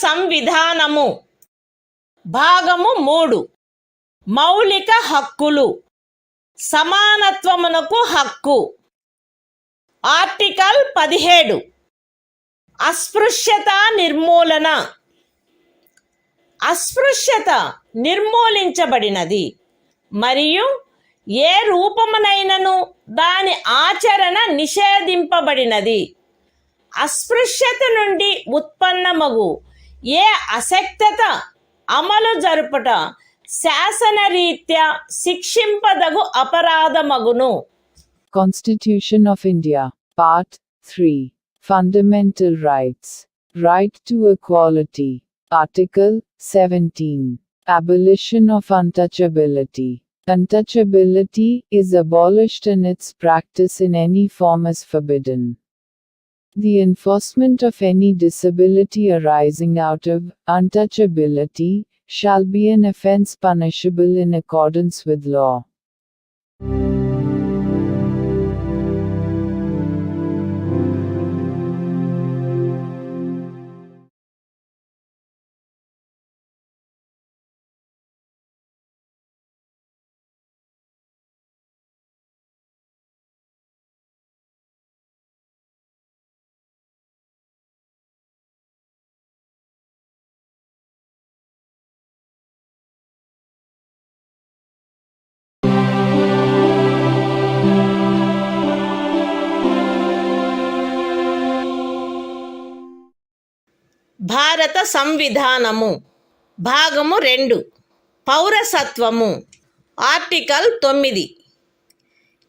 సంవిధానము భాగము 3 మౌలిక హక్కులు సమానత్వమునకు హక్కు ఆర్టికల్ 17 అస్పృశ్యత నిర్మూలన అస్పృశ్యత నిర్మూలించబడినది మరియు ఏ రూపమునైనను దాని ఆచరణ నిషేధింపబడినది అస్పృశ్యత నుండి ఉత్పన్నమగు ఏ అశక్తత అమలు జరుపుట శాసనరీత్యా శిక్షింపదగు అపరాధమగును. Constitution of India, Part 3, Fundamental Rights, Right to Equality, Article 17, Abolition of Untouchability. Untouchability is abolished and its practice in any form is forbidden. The enforcement of any disability arising out of untouchability shall be an offence punishable in accordance with law. భారత సంవిధానము భాగము 2 పౌరసత్వము article 9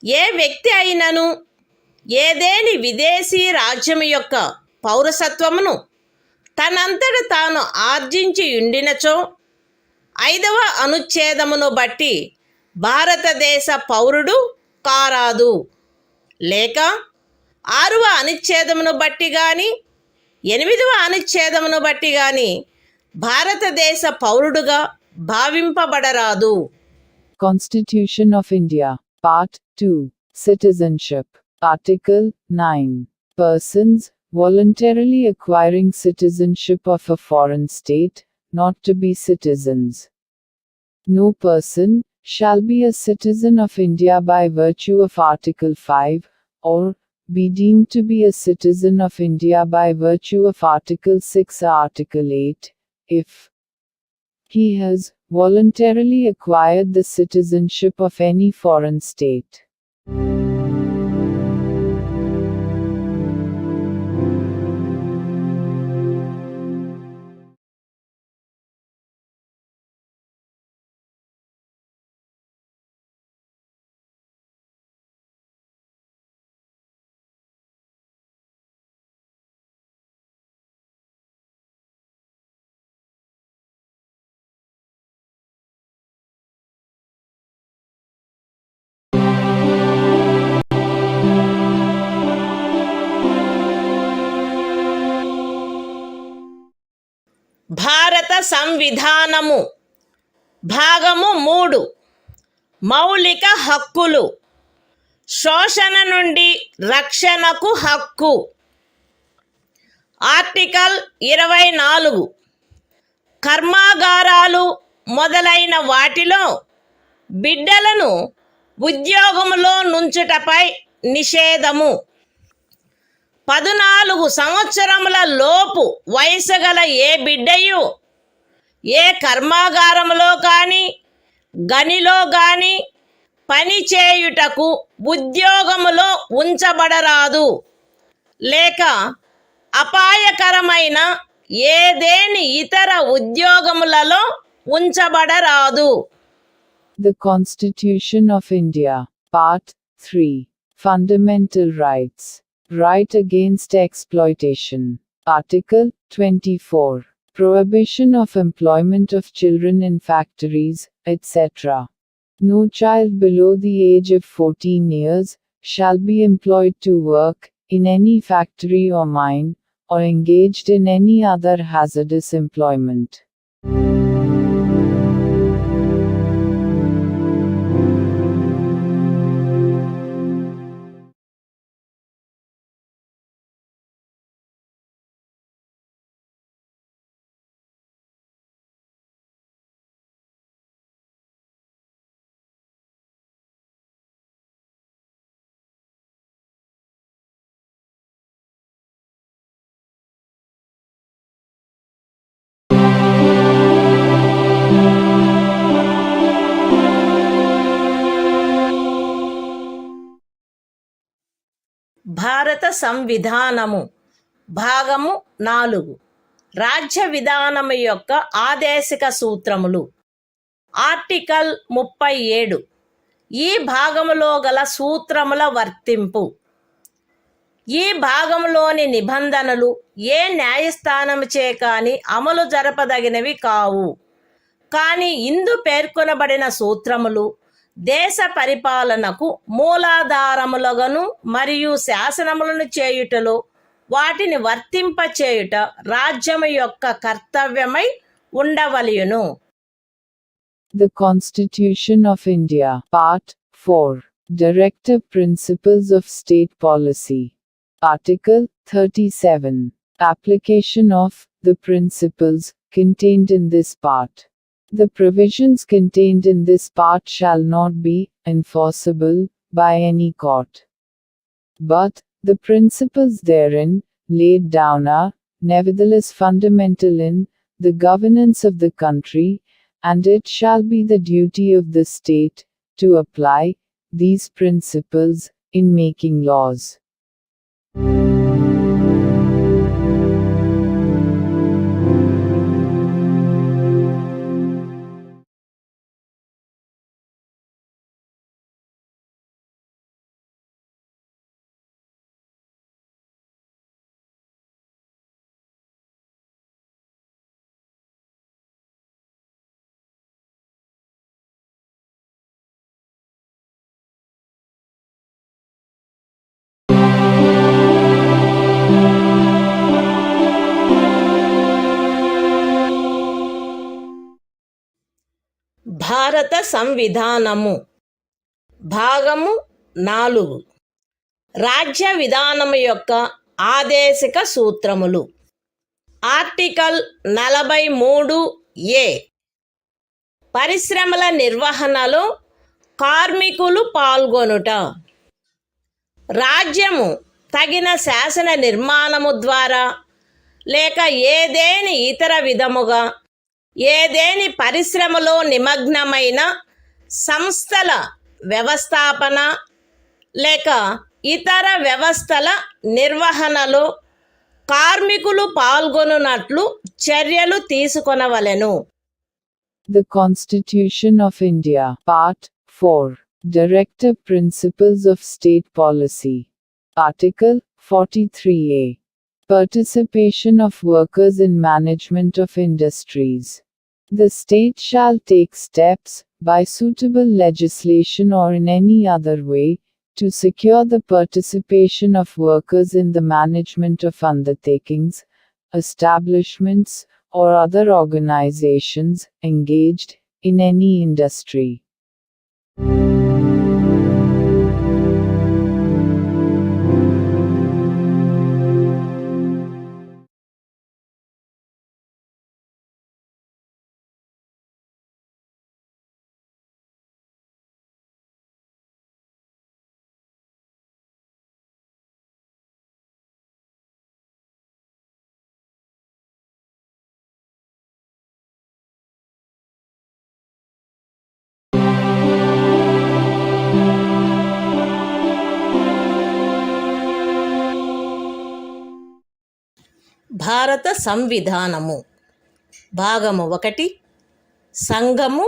ఏ వ్యక్తి అయినను ఏదేని విదేశీ రాజ్యము యొక్క పౌరసత్వమును తనంతట తాను ఆర్జించి ఉండినచో 5వ అనుచ్ఛేదమును బట్టి భారతదేశ పౌరుడు కారాదు లేక 6వ అనుచ్ఛేదమును బట్టి గాని 8వ అనుచ్ఛేదమును బట్టి గాని భారతదేశ పౌరుడుగా భావింపబడరాదు. Constitution of India, Part 2, Citizenship, Article 9. Persons voluntarily acquiring citizenship of a foreign state, not to be citizens. No person shall be a citizen of India by virtue of Article 5, or be deemed to be a citizen of India by virtue of Article 6 or Article 8, if he has voluntarily acquired the citizenship of any foreign state. భారత సంవిధానము భాగము 3 మౌలిక హక్కులు శోషణ నుండి రక్షణకు హక్కు article 24 కర్మాగారాలు మొదలైన వాటిలో బిడ్డలను ఉద్యోగములో నుంచుటపై నిషేధము 14 సంవత్సరముల లోపు వయసు గల ఏ బిడ్డయు ఏ కర్మాగారములో కానీ గనిలో కానీ పని చేయుటకు ఉద్యోగములో ఉంచబడరాదు లేక అపాయకరమైన ఏదేని ఇతర ఉద్యోగములలో ఉంచబడరాదు. The Constitution of India, Part 3, Fundamental Rights, Right against Exploitation, Article 24, Prohibition of employment of children in factories, etc. No child below the age of 14 years shall be employed to work in any factory or mine, or engaged in any other hazardous employment. భారత సంవిధానము భాగము 4 రాజ్య విధానము యొక్క ఆదేశిక సూత్రములు. Article 37 ఈ భాగములో గల సూత్రముల వర్తింపు. ఈ భాగంలోని నిబంధనలు ఏ న్యాయస్థానముచే కాని అమలు జరపదగినవి కావు. కానీ ఇందు పేర్కొనబడిన సూత్రములు దేశ పరిపాలనకు మూలాధారములుగాను మరియు శాసనములను చేయుటలో వాటిని వర్తింపచేయుట రాజ్యము యొక్క కర్తవ్యమై ఉండవలెను. The Constitution of India, Part 4, Directive Principles of State Policy. Article 37. Application of the principles contained in this part. The provisions contained in this part shall not be enforceable by any court. But the principles therein laid down are, nevertheless, fundamental in the governance of the country, and it shall be the duty of the state to apply these principles in making laws. భారత సంవిధానము భాగము 4 రాజ్య విధానము యొక్క ఆదేశిక సూత్రములు. Article 43A పరిశ్రమల నిర్వహణలో కార్మికులు పాల్గొనుట. రాజ్యము తగిన శాసన నిర్మాణము ద్వారా లేక ఏదేని ఇతర విధముగా ఏదేని పరిశ్రమలో నిమగ్నమైన సంస్థల వ్యవస్థాపన లేక ఇతర వ్యవస్థల నిర్వహణలో కార్మికులు పాల్గొనున్నట్లు చర్యలు తీసుకొనవలెను. The Constitution of India, Part 4, Directive Principles of State Policy. Article 43A. Participation of workers in management of industries. The state shall take steps, by suitable legislation or in any other way, to secure the participation of workers in the management of undertakings, establishments, or other organizations engaged in any industry. భారత సంవిధానము భాగము 1 సంఘము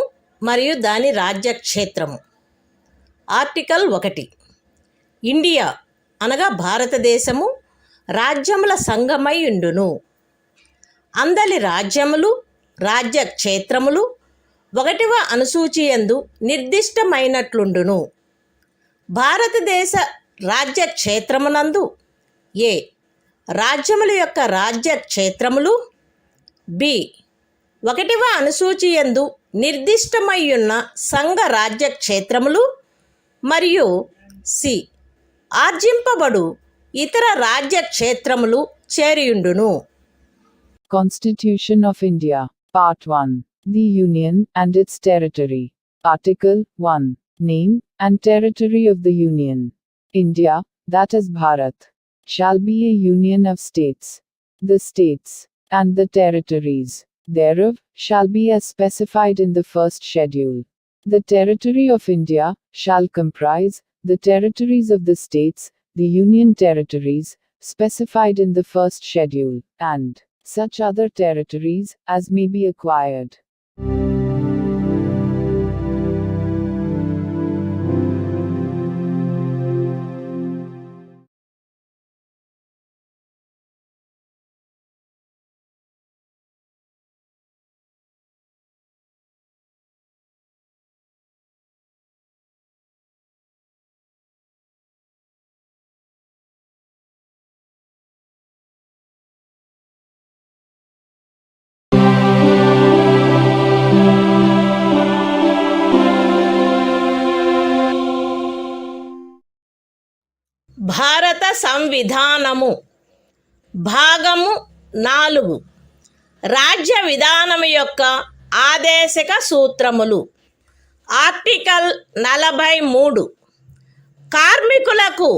మరియు దాని రాజ్యక్షేత్రము. Article 1 India అనగా భారతదేశము రాజ్యముల సంఘమై ఉండును. అందలి రాజ్యములు రాజ్యక్షేత్రములు 1వ అనుసూచియందు నిర్దిష్టమైనట్లుండును. భారతదేశ రాజ్యక్షేత్రమునందు ఏ రాజ్యముల యొక్క రాజ్యక్షేత్రములు, బి 1వ అనుసూచియందు నిర్దిష్టమయ్యున్న సంఘ రాజ్యక్షేత్రములు మరియు సి ఆర్జింపబడు ఇతర రాజ్యక్షేత్రములు చేరియుండును. Constitution of India, Part 1, The Union and its Territory. Article 1, Name and Territory of the Union. India, that is Bharat, shall be a union of states. The states, and the territories, thereof, shall be as specified in the first schedule. The territory of India shall comprise the territories of the states, the Union territories, specified in the first schedule, and such other territories as may be acquired. భారత సంవిధానము భాగము 4 రాజ్య విధానము యొక్క ఆదేశక సూత్రములు. Article 43 కార్మికులకు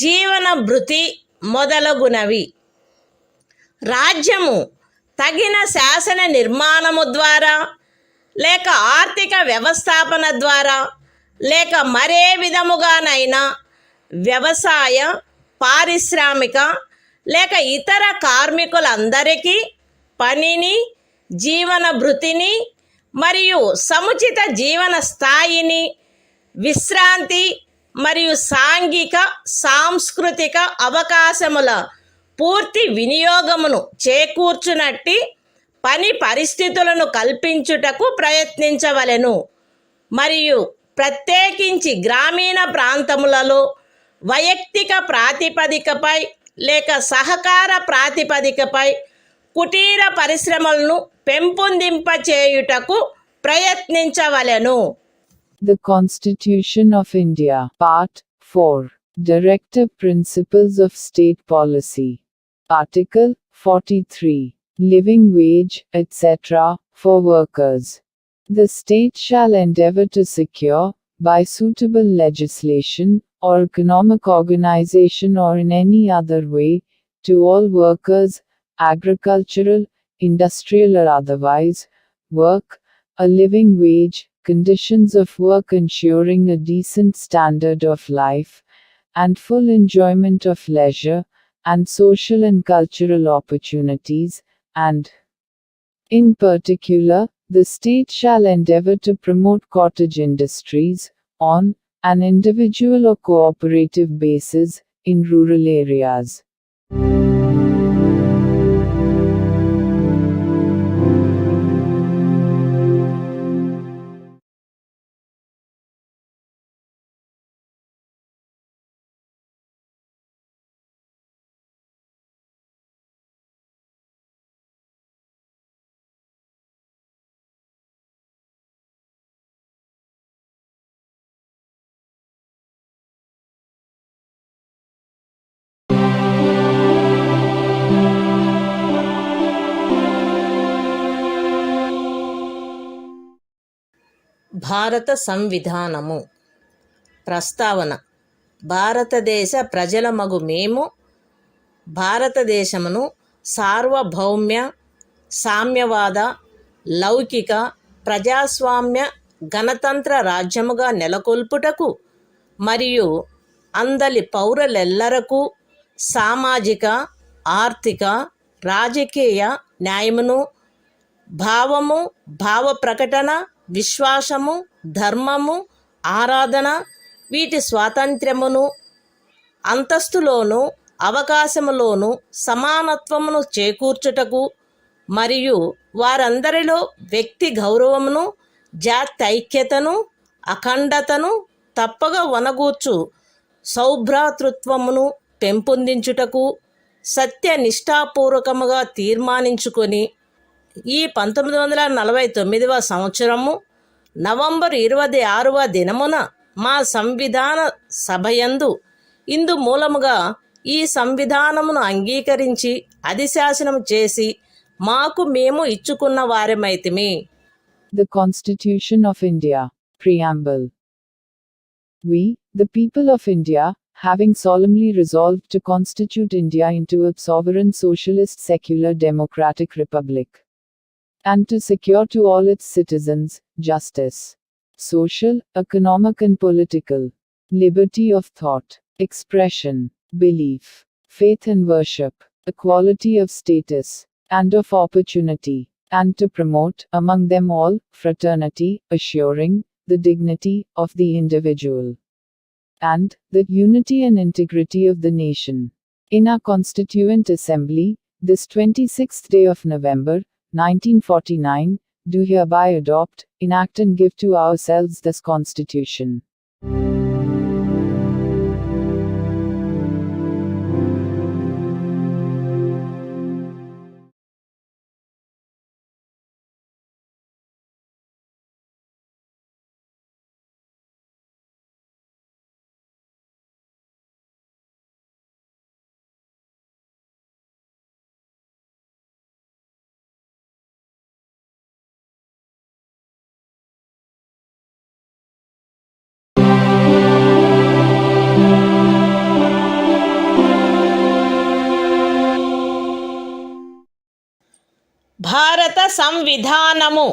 జీవన భృతి మొదలగునవి. రాజ్యము తగిన శాసన నిర్మాణము ద్వారా లేక ఆర్థిక వ్యవస్థాపన ద్వారా లేక మరే విధముగానైనా వ్యవసాయ, పారిశ్రామిక లేక ఇతర కార్మికులందరికీ పనిని, జీవన భృతిని మరియు సముచిత జీవన స్థాయిని, విశ్రాంతి మరియు సాంఘిక సాంస్కృతిక అవకాశముల పూర్తి వినియోగమును చేకూర్చునట్టి పని పరిస్థితులను కల్పించుటకు ప్రయత్నించవలెను. మరియు ప్రత్యేకించి గ్రామీణ ప్రాంతములలో వైయక్తిక ప్రాతిపదికపై లేక సహకార ప్రాతిపదికపై కుటీర పరిశ్రమలను పెంపొందింపచేయుటకు ప్రయత్నించవలెను. The Constitution of India, Part 4, Directive Principles of State Policy. Article 43, Living Wage, etc., for workers. The state shall endeavor to secure, by suitable legislation, or economic organization or in any other way, to all workers, agricultural, industrial or otherwise, work, a living wage, conditions of work ensuring a decent standard of life, and full enjoyment of leisure, and social and cultural opportunities, and, in particular, the state shall endeavor to promote cottage industries, on an individual or cooperative basis, in rural areas. భారత సంవిధానము ప్రస్తావన. భారతదేశ ప్రజలమగు మేము భారతదేశమును సార్వభౌమ్య, సామ్యవాద, లౌకిక, ప్రజాస్వామ్య, గణతంత్ర రాజ్యముగా నెలకొల్పుటకు మరియు అందలి పౌరులెల్లరకు సామాజిక, ఆర్థిక, రాజకీయ న్యాయమును, భావము, భావ ప్రకటన, విశ్వాసము, ధర్మము, ఆరాధన వీటి స్వాతంత్ర్యమును, అంతస్తులోను అవకాశములోను సమానత్వమును చేకూర్చుటకు మరియు వారందరిలో వ్యక్తి గౌరవమును, జాత్యైక్యతను, అఖండతను తప్పక వనగూర్చు సౌభ్రాతృత్వమును పెంపొందించుటకు సత్యనిష్టాపూర్వకముగా తీర్మానించుకొని ఈ 1949వ సంవత్సరము నవంబర్ 26వ దినమున మా సంవిధాన సభయందు ఇందు మూలముగా ఈ సంవిధానమును అంగీకరించి అధిశాసనము చేసి మాకు మేము ఇచ్చుకున్న వారమైతిమి. The Constitution of India, Preamble. We, the people of India, having solemnly resolved to constitute India into a sovereign socialist secular democratic republic, and to secure to all its citizens, justice, social, economic and political, liberty of thought, expression, belief, faith and worship, equality of status and of opportunity, and to promote, among them all, fraternity, assuring the dignity of the individual and the unity and integrity of the nation. In our Constituent Assembly, this 26th day of November, 1949, do hereby adopt, enact and give to ourselves this Constitution. భారత సంవిధానము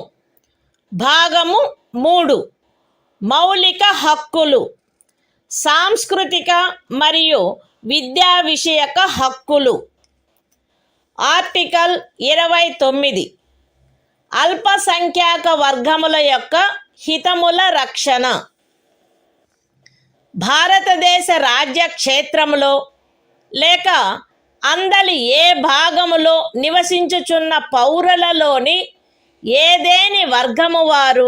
భాగము 3 మౌలిక హక్కులు సాంస్కృతిక మరియు విద్యా విషయక హక్కులు. Article 29 అల్పసంఖ్యాక వర్గముల యొక్క హితముల రక్షణ. భారతదేశ రాజ్య క్షేత్రములో లేక అందలి ఏ భాగములో నివసించుచున్న పౌరులలోని ఏదేని వర్గము వారు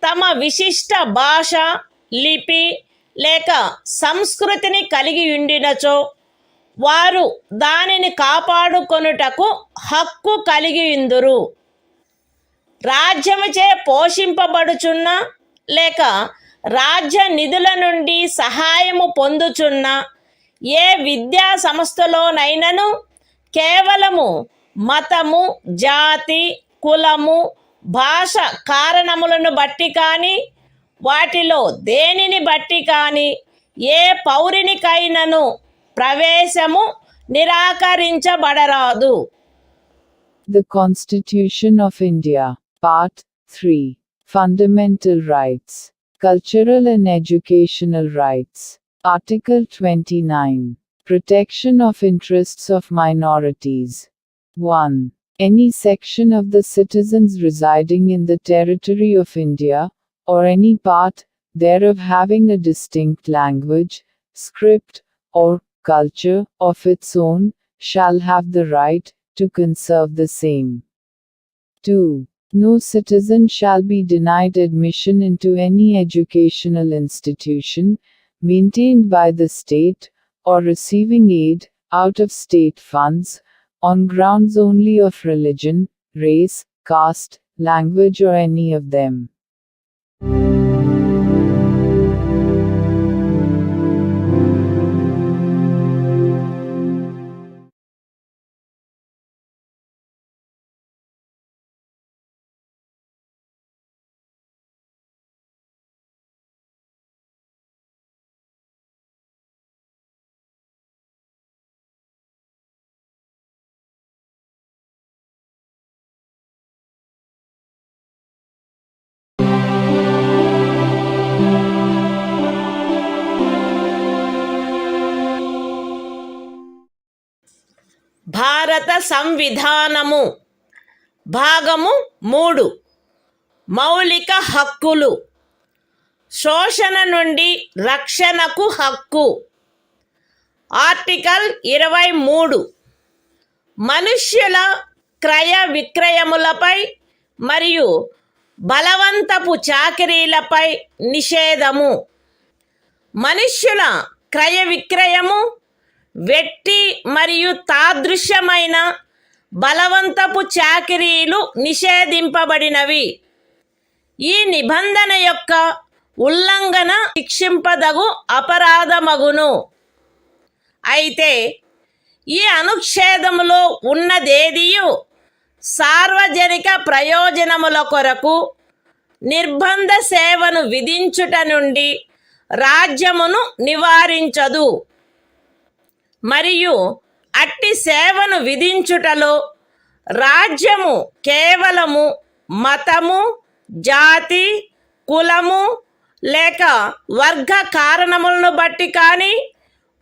తమ విశిష్ట భాష, లిపి లేక సంస్కృతిని కలిగి ఉండినచో వారు దానిని కాపాడుకొనుటకు హక్కు కలిగి ఉందురు. రాజ్యముచే పోషింపబడుచున్న లేక రాజ్య నిధుల నుండి సహాయము పొందుచున్న ఏ విద్యా సంస్థలోనైనను కేవలము మతము, జాతి, కులము, భాష కారణములను బట్టి కానీ వాటిలో దేనిని బట్టి కానీ ఏ పౌరునికైనను ప్రవేశము నిరాకరించబడరాదు. The Constitution of India, Part 3, Fundamental Rights, Cultural and Educational Rights. Article 29, Protection of Interests of Minorities. 1. Any section of the citizens residing in the territory of India, or any part thereof having a distinct language, script, or culture of its own, shall have the right to conserve the same. 2. No citizen shall be denied admission into any educational institution maintained by the state, or receiving aid out of state funds, on grounds only of religion, race, caste, language or any of them. భారత సంవిధానము భాగము 3 మౌలిక హక్కులు శోషణ నుండి రక్షణకు హక్కు. Article 23 మనుష్యుల క్రయ విక్రయములపై మరియు బలవంతపు చాకిరీలపై నిషేధము. మనుష్యుల క్రయ విక్రయము, వెట్టి మరియు తాదృశ్యమైన బలవంతపు చాకిరీలు నిషేధింపబడినవి. ఈ నిబంధన యొక్క ఉల్లంఘన శిక్షింపదగు అపరాధమగును. అయితే ఈ అనుచ్ఛేదములో ఉన్నదేదియు సార్వజనిక ప్రయోజనముల కొరకు నిర్బంధ సేవను విధించుట నుండి రాజ్యమును నివారించదు. మరియు అట్టి సేవను విధించుటలో రాజ్యము కేవలము మతము, జాతి, కులము లేక వర్గ కారణములను బట్టి కానీ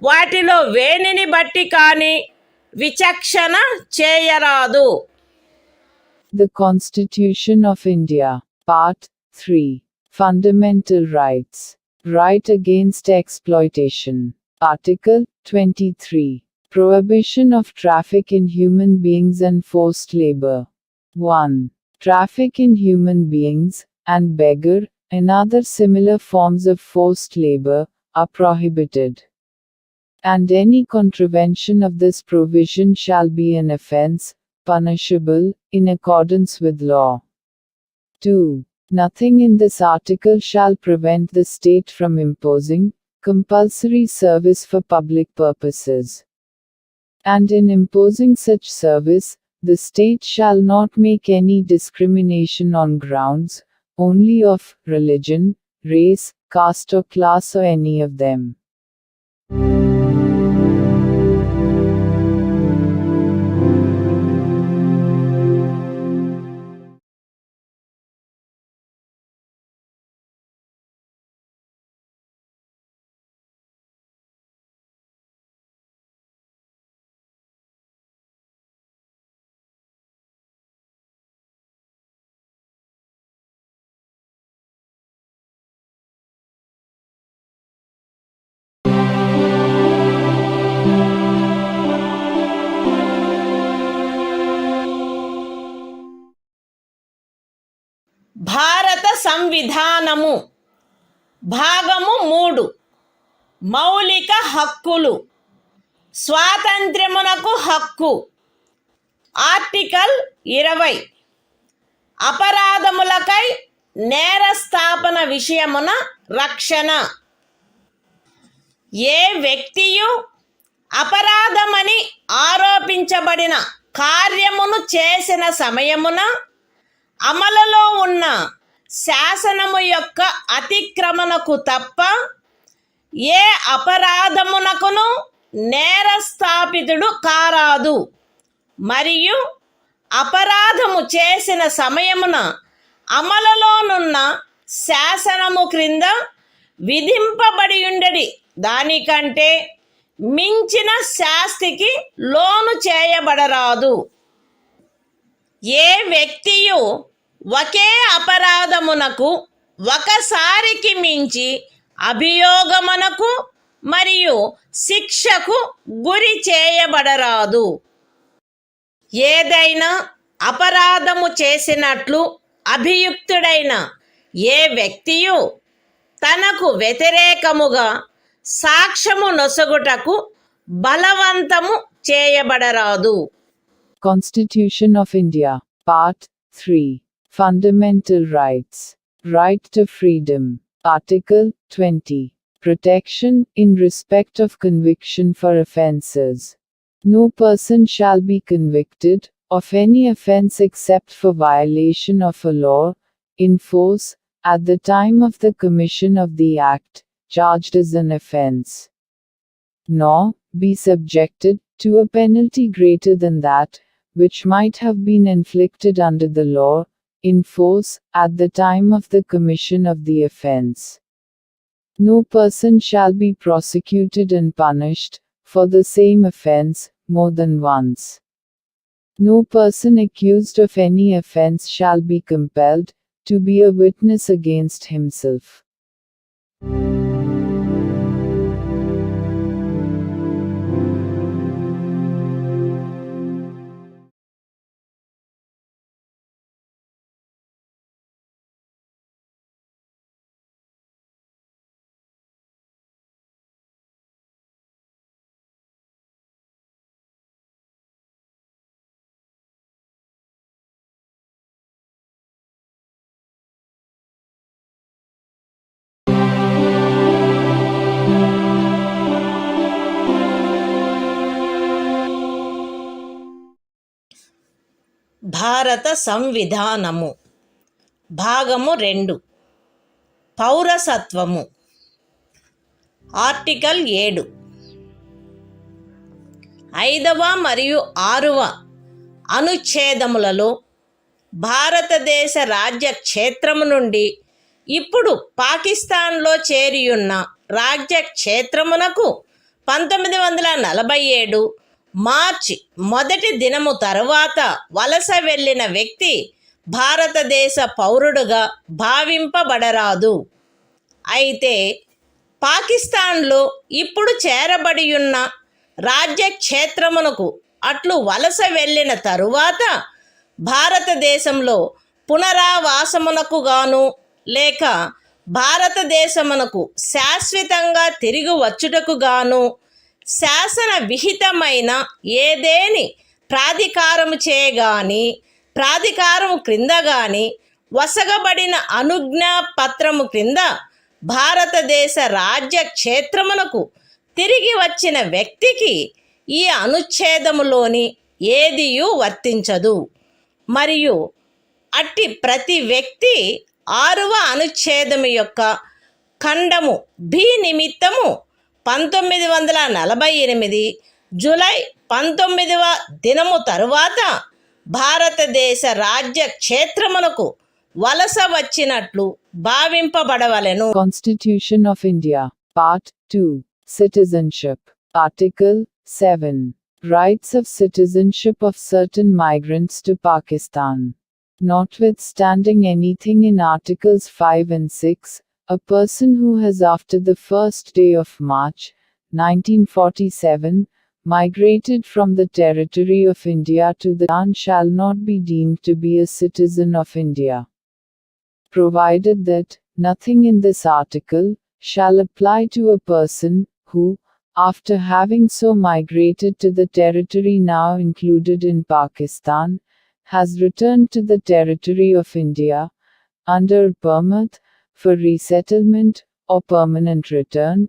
వాటిలో వేనిని బట్టి కాని విచక్షణ చేయరాదు. The Constitution of India, Part 3. Fundamental Rights. Right against exploitation. Article 23. Prohibition of traffic in human beings and forced labor. 1. Traffic in human beings, and beggar, and other similar forms of forced labor, are prohibited. And any contravention of this provision shall be an offense, punishable, in accordance with law. 2. Nothing in this article shall prevent the state from imposing compulsory service for public purposes. And in imposing such service, the state shall not make any discrimination on grounds only of religion, race, caste or class or any of them. భారత సంవిధానము భాగము 3. మౌలిక హక్కులు. స్వాతంత్ర్యమునకు హక్కు. Article 20. అపరాధములకై నేరస్థాపన విషయమున రక్షణ. ఏ వ్యక్తియు అపరాధమని ఆరోపించబడిన కార్యమును చేసిన సమయమున అమలులో ఉన్న శాసనము యొక్క అతిక్రమణకు తప్ప ఏ అపరాధమునకును నేరస్థాపితుడు కారాదు. మరియు అపరాధము చేసిన సమయమున అమలులోనున్న శాసనము క్రింద విధింపబడి ఉండడి దానికంటే మించిన శాస్తికి లోను చేయబడరాదు. ఏ వ్యక్తియు ఒకే అపరాధమునకు ఒకసారికి మించి అభియోగమునకు మరియు శిక్షకు గురి చేయబడరాదు. ఏదైనా అపరాధము చేసినట్లు అభియుక్తుడైన ఏ వ్యక్తియు తనకు వ్యతిరేకముగా సాక్ష్యము నొసగుటకు బలవంతము చేయబడరాదు. Constitution of India, Part 3. Fundamental Rights. Right to Freedom. Article 20. Protection in respect of conviction for offences. No person shall be convicted of any offence except for violation of a law in force at the time of the commission of the act charged as an offence, nor be subjected to a penalty greater than that which might have been inflicted under the law in force at the time of the commission of the offence. No person shall be prosecuted and punished for the same offence more than once. No person accused of any offence shall be compelled to be a witness against himself. భారత సంవిధానము భాగము 2. పౌరసత్వము. Article 7. 5వ మరియు 6వ అనుచ్ఛేదములలో భారతదేశ రాజ్య క్షేత్రము నుండి ఇప్పుడు పాకిస్తాన్లో చేరియున్న రాజ్య క్షేత్రమునకు 1947 మార్చి 1 దినము తరువాత వలస వెళ్ళిన వ్యక్తి భారతదేశ పౌరుడుగా భావింపబడరాదు. అయితే పాకిస్తాన్లో ఇప్పుడు చేరబడియున్న రాజ్యక్షేత్రమునకు అట్లు వలస వెళ్ళిన తరువాత భారతదేశంలో పునరావాసమునకు గాను లేక భారతదేశమునకు శాశ్వతంగా తిరిగి వచ్చుటకు గాను శాసన విహితమైన ఏదేని ప్రాధికారము చేయగాని ప్రాధికారము క్రింద గాని వసగబడిన అనుజ్ఞా పత్రము క్రింద భారతదేశ రాజ్య క్షేత్రమునకు తిరిగి వచ్చిన వ్యక్తికి ఈ అనుచ్ఛేదములోని ఏదియూ వర్తించదు. మరియు అట్టి ప్రతి వ్యక్తి 6వ అనుచ్ఛేదము యొక్క ఖండము బి నిమిత్తము 1948 జూలై 19వ దినము తరువాత భారతదేశ రాజ్య క్షేత్రమునకు వలస వచ్చినట్లు భావింపబడవలెను. Constitution of India, Part 2, Citizenship, Article 7, Rights of citizenship of certain migrants to Pakistan. Notwithstanding anything in Articles 5 and 6, a person who has after the first day of March, 1947, migrated from the territory of India to the Pakistan shall not be deemed to be a citizen of India, provided that nothing in this article shall apply to a person who, after having so migrated to the territory now included in Pakistan, has returned to the territory of India, under a permit for resettlement or permanent return,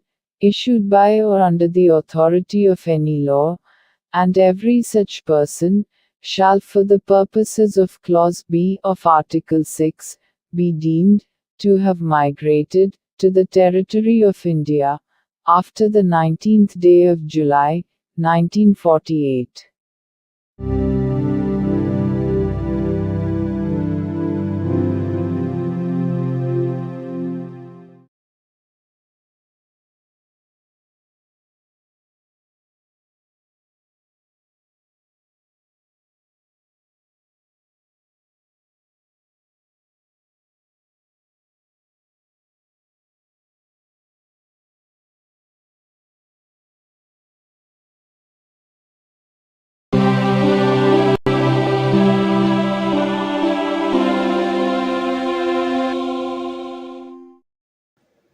issued by or under the authority of any law, and every such person shall for the purposes of Clause B of Article 6 be deemed to have migrated to the territory of India after the 19th day of July, 1948.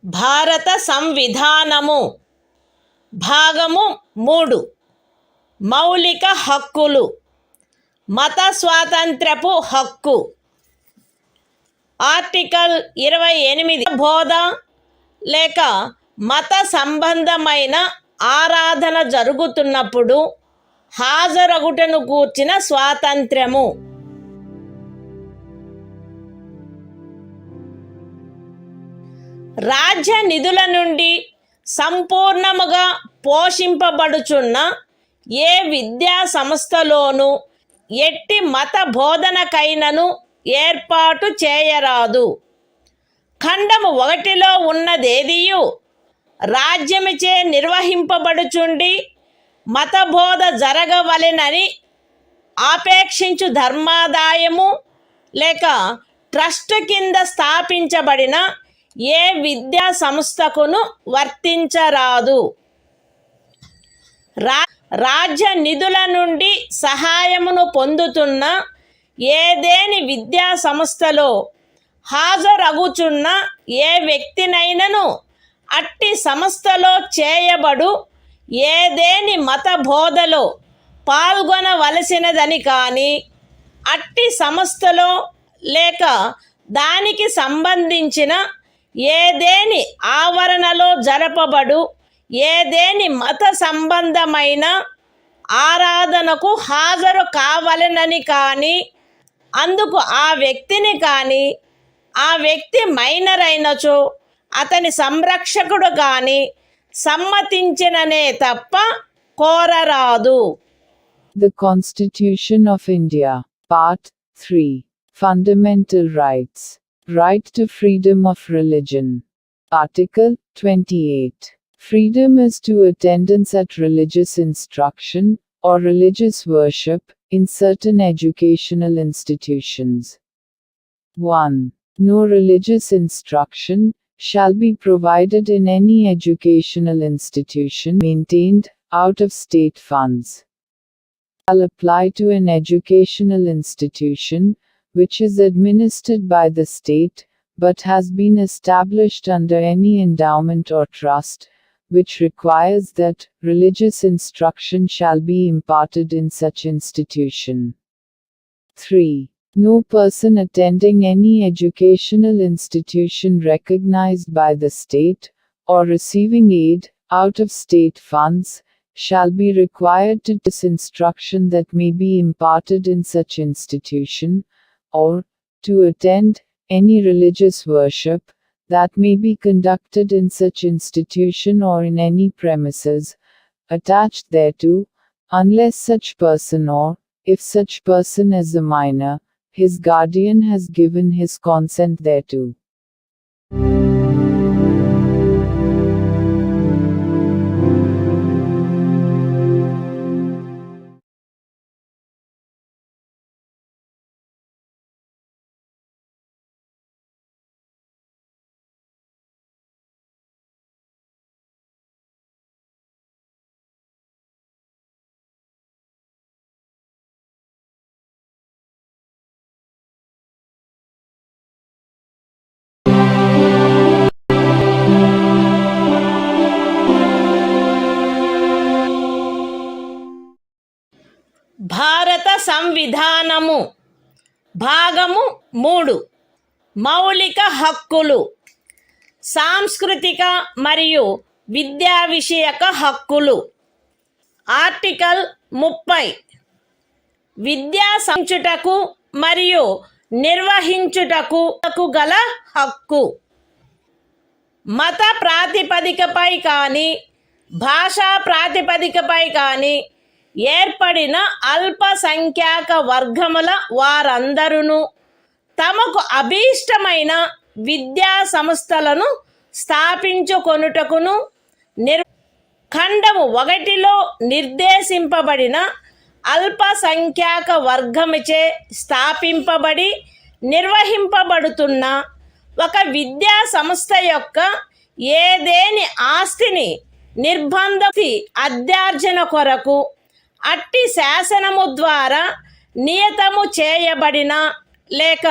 భారత సంవిధానము భాగము 3 మౌలిక హక్కులు మత స్వాతంత్ర్యపు హక్కు. Article 28 బోధ లేక మత సంబంధమైన ఆరాధన జరుగుతున్నప్పుడు హాజరగుటను గూర్చిన స్వాతంత్ర్యము. రాజ్య నిధుల నుండి సంపూర్ణముగా పోషింపబడుచున్న ఏ విద్యా సంస్థలోనూ ఎట్టి మత బోధనకైనను ఏర్పాటు చేయరాదు. ఖండము 1లో ఉన్నదేదియు రాజ్యముచే నిర్వహింపబడుచుండి మతబోధ జరగవలెనని ఆపేక్షించు ధర్మాదాయము లేక ట్రస్ట్ కింద స్థాపించబడిన ఏ విద్యా సంస్థకును వర్తించరాదు. రాజ్య నిధుల నుండి సహాయమును పొందుతున్న ఏదేని విద్యా సంస్థలో హాజరగుచున్న ఏ వ్యక్తినైనను అట్టి సంస్థలో చేయబడు ఏదేని మత బోధలో పాల్గొనవలసినదని కానీ అట్టి సంస్థలో లేక దానికి సంబంధించిన ఏదేని ఆవరణలో జరపబడు ఏదేని మత సంబంధమైన ఆరాధనకు హాజరు కావలెనని కానీ అందుకు ఆ వ్యక్తిని కానీ ఆ వ్యక్తి మైనర్ అయినచో అతని సంరక్షకుడు కానీ సమ్మతించిననే తప్ప కోరరాదు. The Constitution of India, Part 3, Fundamental Rights. Right to freedom of religion. Article 28. Freedom as to attendance at religious instruction or religious worship in certain educational institutions. 1. No religious instruction shall be provided in any educational institution maintained out of state funds. Shall apply to an educational institution which is administered by the state but has been established under any endowment or trust, which requires that religious instruction shall be imparted in such institution. 3. No person attending any educational institution recognized by the state, or receiving aid out of state funds, shall be required to this instruction that may be imparted in such institution, or to attend any religious worship that may be conducted in such institution or in any premises attached thereto, unless such person or, if such person is a minor, his guardian has given his consent thereto. భారత సంవిధానము భాగము 3 మౌలిక హక్కులు సాంస్కృతిక మరియు విద్యా విషయక హక్కులు article 30 విద్యా సంచుటకు మరియు నిర్వహించుటకు గల హక్కు మత ప్రాతిపదికపై కానీ భాషా ప్రాతిపదికపై కానీ ఏర్పడిన అల్పసంఖ్యాక వర్గముల వారందరూ తమకు అభీష్టమైన విద్యా సంస్థలను స్థాపించుకొనుటకును ఖండము 1లో నిర్దేశింపబడిన అల్పసంఖ్యాక వర్గముచే స్థాపింపబడి నిర్వహింపబడుతున్న ఒక విద్యా సంస్థ యొక్క ఏదేని ఆస్తిని నిర్బంధ అధ్యార్జన కొరకు అట్టి శాసనము ద్వారా నియతము చేయబడిన లేక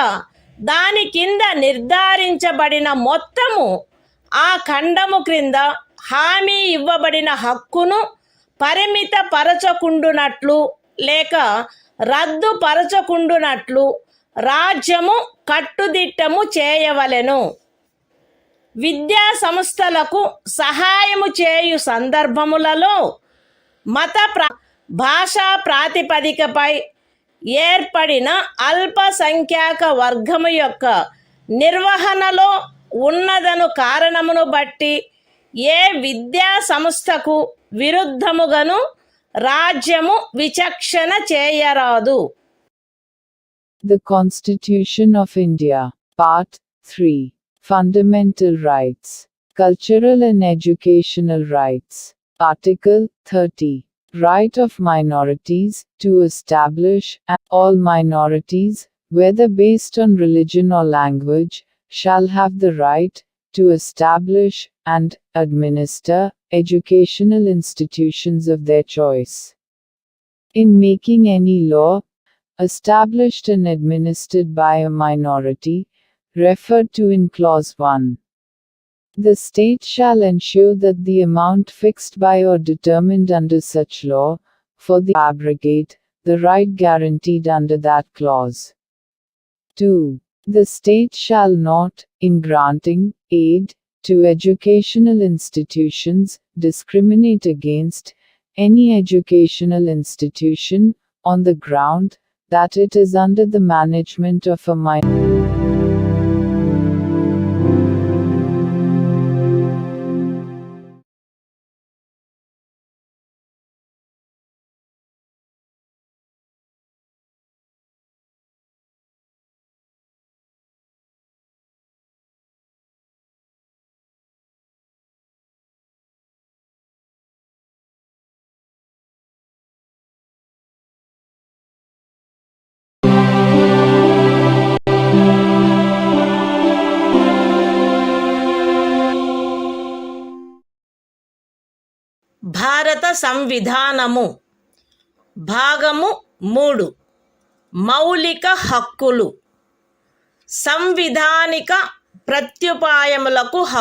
దాని కింద నిర్ధారించబడిన మొత్తము ఆ ఖండము క్రింద హామీ ఇవ్వబడిన హక్కును పరిమితపరచకుండునట్లు లేక రద్దుపరచకుండునట్లు రాజ్యము కట్టుదిట్టము చేయవలెను. విద్యా సంస్థలకు సహాయము చేయు సందర్భములలో మత భాషా ప్రాతిపదికపై ఏర్పడిన అల్పసంఖ్యాక వర్గము యొక్క నిర్వహణలో ఉన్నదను కారణమును బట్టి ఏ విద్యా సంస్థకు విరుద్ధముగాను రాజ్యము విచక్షణ చేయరాదు. The Constitution of India, Part 3. Fundamental Rights. Cultural and Educational Rights. Article 30. Right of minorities to establish, and all minorities, whether based on religion or language, shall have the right to establish and administer educational institutions of their choice. In making any law, established and administered by a minority, referred to in Clause 1. The state shall ensure that the amount fixed by or determined under such law, for the abrogate, the right guaranteed under that clause. 2. The state shall not, in granting aid to educational institutions, discriminate against any educational institution on the ground that it is under the management of a minority. భారత సంవిధానము. భాగము 3. మౌలిక హక్కులు. సంవిధానిక ప్రత్యుపాయములకు హక్కు.